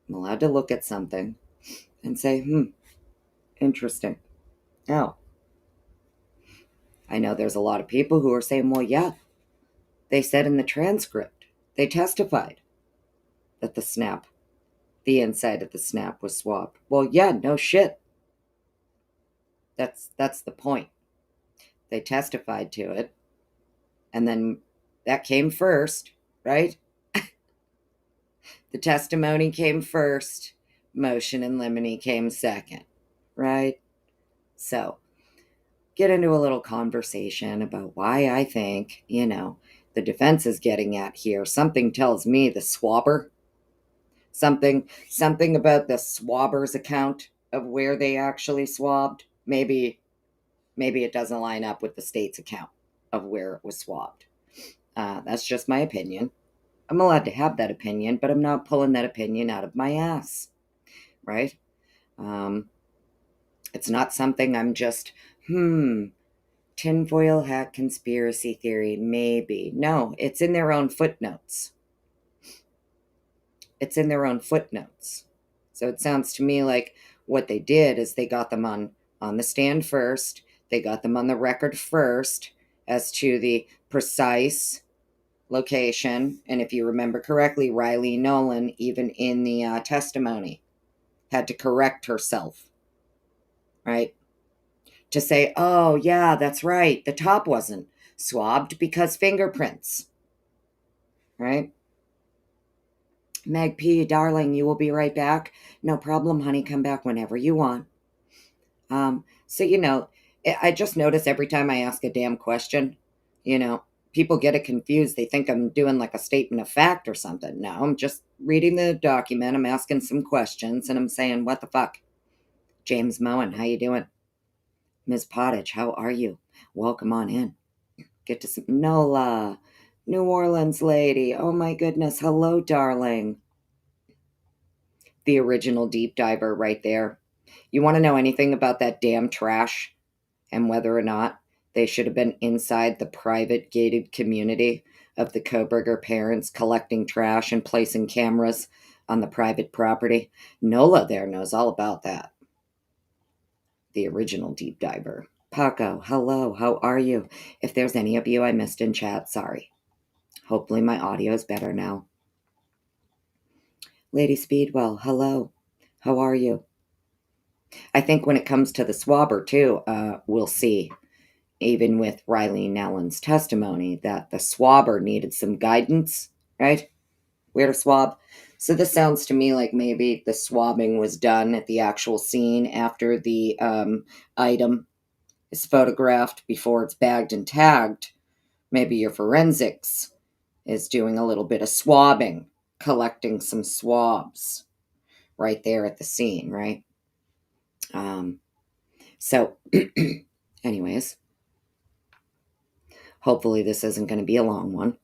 I'm allowed to look at something and say, interesting. Now, I know there's a lot of people who are saying, well, yeah, they said in the transcript, they testified that the inside of the snap was swabbed. Well, yeah, no shit. That's the point. They testified to it, and then that came first, right? The testimony came first, motion in limine came second, right? So, get into a little conversation about why I think, the defense is getting at here. Something tells me the swabber, something about the swabber's account of where they actually swabbed. Maybe it doesn't line up with the state's account of where it was swabbed. That's just my opinion. I'm allowed to have that opinion, but I'm not pulling that opinion out of my ass, right? Um, it's not something I'm just, tinfoil hat conspiracy theory, maybe. No, it's in their own footnotes. It's in their own footnotes. So it sounds to me like what they did is they got them on the stand first. They got them on the record first as to the precise location. And if you remember correctly, Riley Nolan, even in the testimony, had to correct herself, right? To say, oh, yeah, that's right. The top wasn't swabbed because fingerprints, right? Meg P, darling, you will be right back. No problem, honey. Come back whenever you want. So, I just notice every time I ask a damn question, people get it confused. They think I'm doing like a statement of fact or something. No, I'm just reading the document. I'm asking some questions and I'm saying, what the fuck? James Moen, how you doing? Ms. Pottage, how are you? Welcome on in. Get to some Nola, New Orleans lady. Oh my goodness. Hello, darling. The original deep diver right there. You want to know anything about that damn trash and whether or not they should have been inside the private gated community of the Koberger parents collecting trash and placing cameras on the private property? Nola there knows all about that. The original deep diver. Paco, hello, how are you? If there's any of you I missed in chat, sorry. Hopefully my audio is better now. Lady Speedwell, hello, how are you? I think when it comes to the swabber, too, we'll see, even with Riley Nallen's testimony, that the swabber needed some guidance, right? Where to swab. So this sounds to me like maybe the swabbing was done at the actual scene after the item is photographed before it's bagged and tagged. Maybe your forensics is doing a little bit of swabbing, collecting some swabs right there at the scene, right? So, anyways, hopefully this isn't going to be a long one.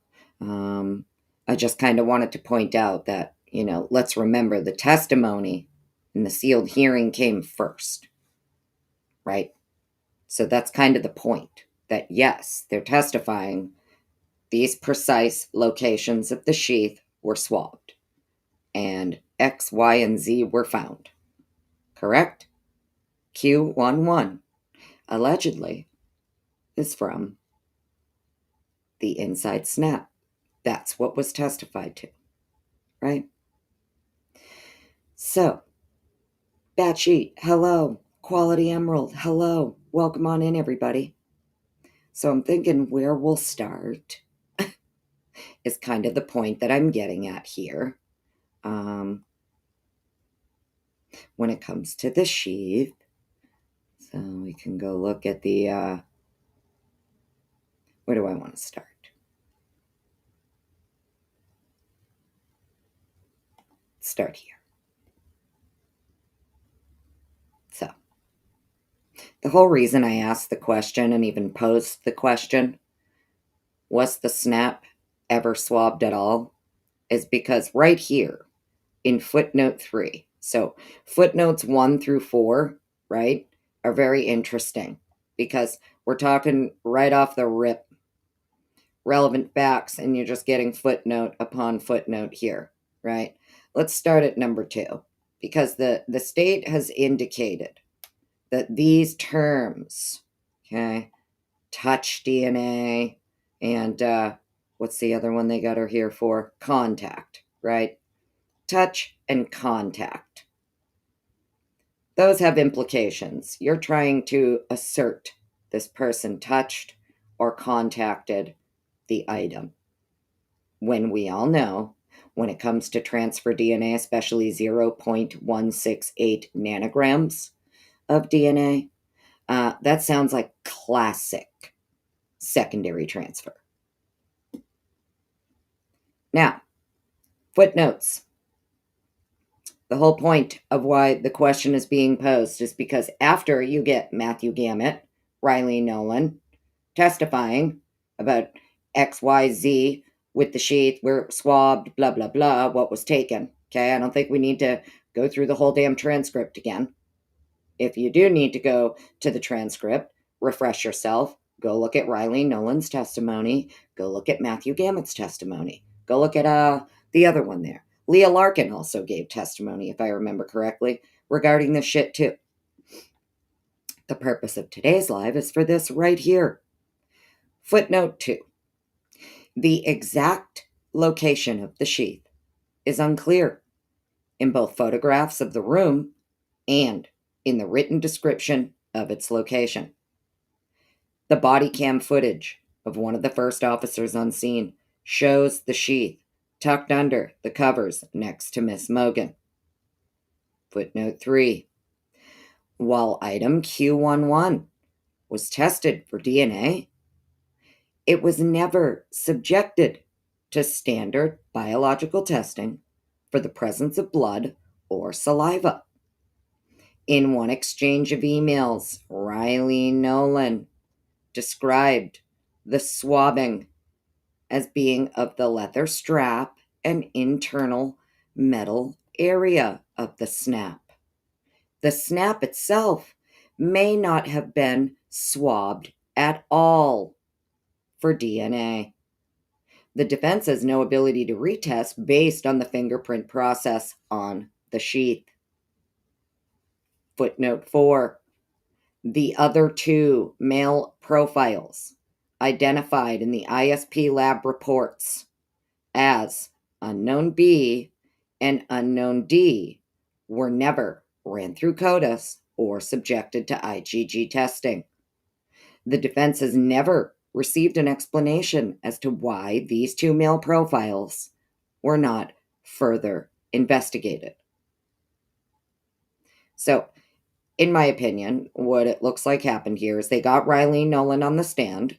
I just kind of wanted to point out that, let's remember the testimony and the sealed hearing came first, right? So that's kind of the point that, yes, they're testifying these precise locations of the sheath were swabbed and X, Y, and Z were found. Correct? Q11 allegedly is from the inside snap. That's what was testified to, right? So, Batsheet, hello. Quality Emerald, hello. Welcome on in, everybody. So I'm thinking where we'll start is kind of the point that I'm getting at here. When it comes to the sheath, so we can go look at the, where do I want to start? Start here. So, the whole reason I asked the question and even posed the question, was the snap ever swabbed at all, is because right here in footnote 3, so footnotes 1 through 4, right, are very interesting because we're talking right off the rip relevant facts and you're just getting footnote upon footnote here, right? Let's start at number 2, because the state has indicated that these terms, okay, touch DNA, and what's the other one they got her here for? Contact, right? Touch and contact. Those have implications. You're trying to assert this person touched or contacted the item. When we all know, when it comes to transfer DNA, especially 0.168 nanograms of DNA, that sounds like classic secondary transfer. Now, footnotes. The whole point of why the question is being posed is because after you get Matthew Gamet, Riley Nolan, testifying about XYZ with the sheath, we're swabbed, blah, blah, blah, what was taken. Okay, I don't think we need to go through the whole damn transcript again. If you do need to go to the transcript, refresh yourself, go look at Riley Nolan's testimony, go look at Matthew Gamet's testimony, go look at the other one there. Leah Larkin also gave testimony, if I remember correctly, regarding this shit too. The purpose of today's live is for this right here. Footnote 2. The exact location of the sheath is unclear in both photographs of the room and in the written description of its location. The body cam footage of one of the first officers on scene shows the sheath tucked under the covers next to Miss Mogan. Footnote 3. While item Q11 was tested for DNA, it was never subjected to standard biological testing for the presence of blood or saliva. In one exchange of emails, Riley Nolan described the swabbing as being of the leather strap and internal metal area of the snap. The snap itself may not have been swabbed at all for DNA. The defense has no ability to retest based on the fingerprint process on the sheath. Footnote 4. The other 2 male profiles identified in the ISP lab reports as unknown B and unknown D were never ran through CODIS or subjected to IgG testing. The defense has never received an explanation as to why these 2 male profiles were not further investigated. So, in my opinion, what it looks like happened here is they got Riley Nolan on the stand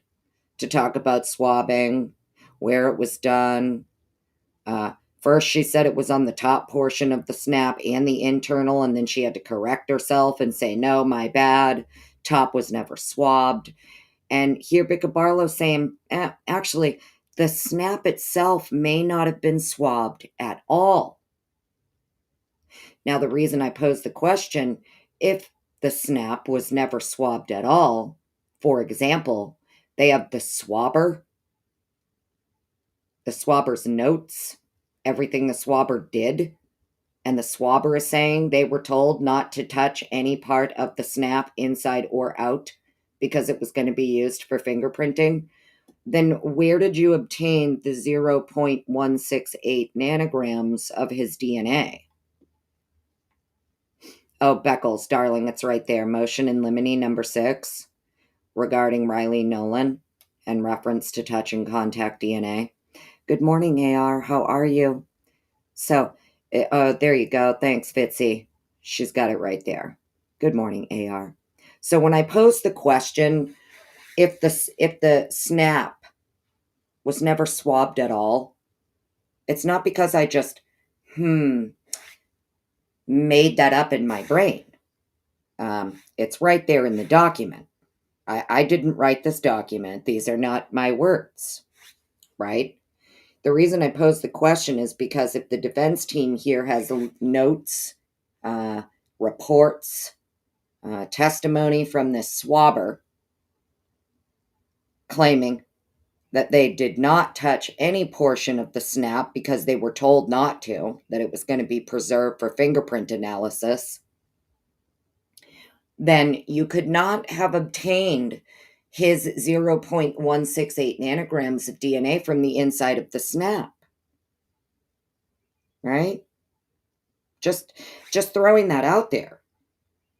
to talk about swabbing, where it was done. First, she said it was on the top portion of the snap and the internal, and then she had to correct herself and say, no, my bad. Top was never swabbed. And here, Becca Barlow's saying, actually, the snap itself may not have been swabbed at all. Now, the reason I posed the question, if the snap was never swabbed at all, for example, they have the swabber's notes, everything the swabber did, and the swabber is saying they were told not to touch any part of the snap inside or out because it was going to be used for fingerprinting, then where did you obtain the 0.168 nanograms of his DNA? Oh, Beckles, darling, it's right there. Motion in limine number 6 regarding Riley Nolan and reference to touch and contact DNA. Good morning, AR. How are you? So, there you go. Thanks, Fitzy. She's got it right there. Good morning, AR. So when I posed the question, if the snap was never swabbed at all, it's not because I just made that up in my brain. It's right there in the document. I didn't write this document. These are not my words, right? The reason I posed the question is because if the defense team here has notes, reports, testimony from this swabber claiming that they did not touch any portion of the snap because they were told not to, that it was going to be preserved for fingerprint analysis, then you could not have obtained his 0.168 nanograms of DNA from the inside of the snap, right? Just throwing that out there.